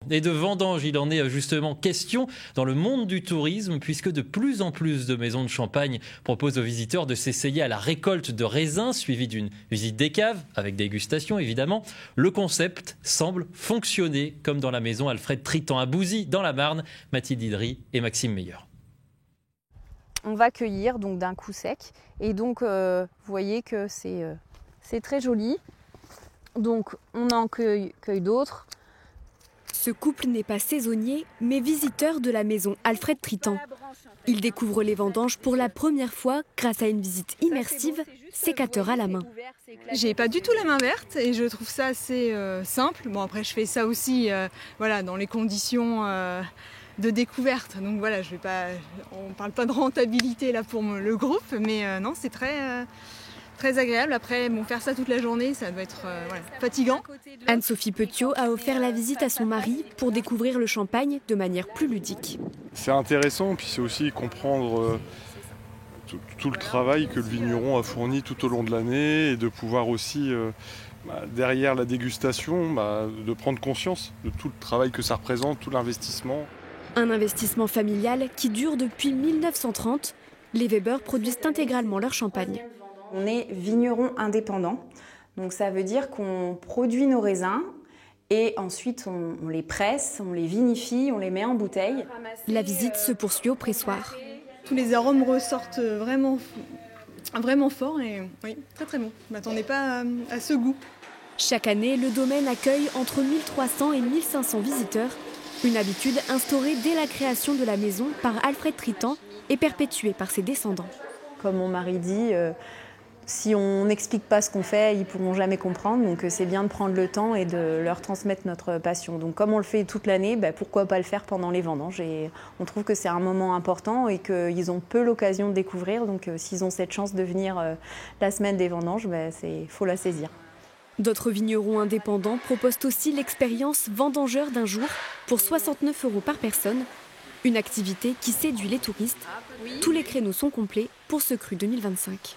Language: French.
Et de vendange, il en est justement question dans le monde du tourisme, puisque de plus en plus de maisons de champagne proposent aux visiteurs de s'essayer à la récolte de raisins, suivie d'une visite des caves, avec dégustation évidemment. Le concept semble fonctionner, comme dans la maison Alfred Tritan à Bouzy, dans la Marne. Mathilde Idry et Maxime Meyer. On va cueillir donc d'un coup sec, et donc vous voyez que c'est très joli. Donc on en cueille d'autres. Ce couple n'est pas saisonnier, mais visiteur de la maison Alfred Tritan. Il découvre les vendanges pour la première fois grâce à une visite immersive, sécateur à la main. J'ai pas du tout la main verte et je trouve ça assez simple. Bon, après, je fais ça aussi dans les conditions de découverte. Donc voilà, on parle pas de rentabilité là pour le groupe, mais non, c'est très agréable. Après, faire ça toute la journée, ça doit être fatigant. Anne-Sophie Petiot a offert la visite à son mari pour découvrir le champagne de manière plus ludique. C'est intéressant, puis c'est aussi comprendre tout le travail que le vigneron a fourni tout au long de l'année et de pouvoir aussi, derrière la dégustation, de prendre conscience de tout le travail que ça représente, tout l'investissement. Un investissement familial qui dure depuis 1930. Les Weber produisent intégralement leur champagne. On est vigneron indépendant, donc ça veut dire qu'on produit nos raisins et ensuite on les presse, on les vinifie, on les met en bouteille. La visite se poursuit au pressoir. Tous les arômes ressortent vraiment forts et oui, très bon. Je ne m'attendais pas à ce goût. Chaque année, le domaine accueille entre 1300 et 1500 visiteurs. Une habitude instaurée dès la création de la maison par Alfred Tritan et perpétuée par ses descendants. Comme mon mari dit, si on n'explique pas ce qu'on fait, ils ne pourront jamais comprendre. Donc c'est bien de prendre le temps et de leur transmettre notre passion. Donc comme on le fait toute l'année, pourquoi pas le faire pendant les vendanges. Et on trouve que c'est un moment important et qu'ils ont peu l'occasion de découvrir. Donc s'ils ont cette chance de venir la semaine des vendanges, il faut la saisir. D'autres vignerons indépendants proposent aussi l'expérience vendangeur d'un jour pour 69 € par personne. Une activité qui séduit les touristes. Tous les créneaux sont complets pour ce cru 2025.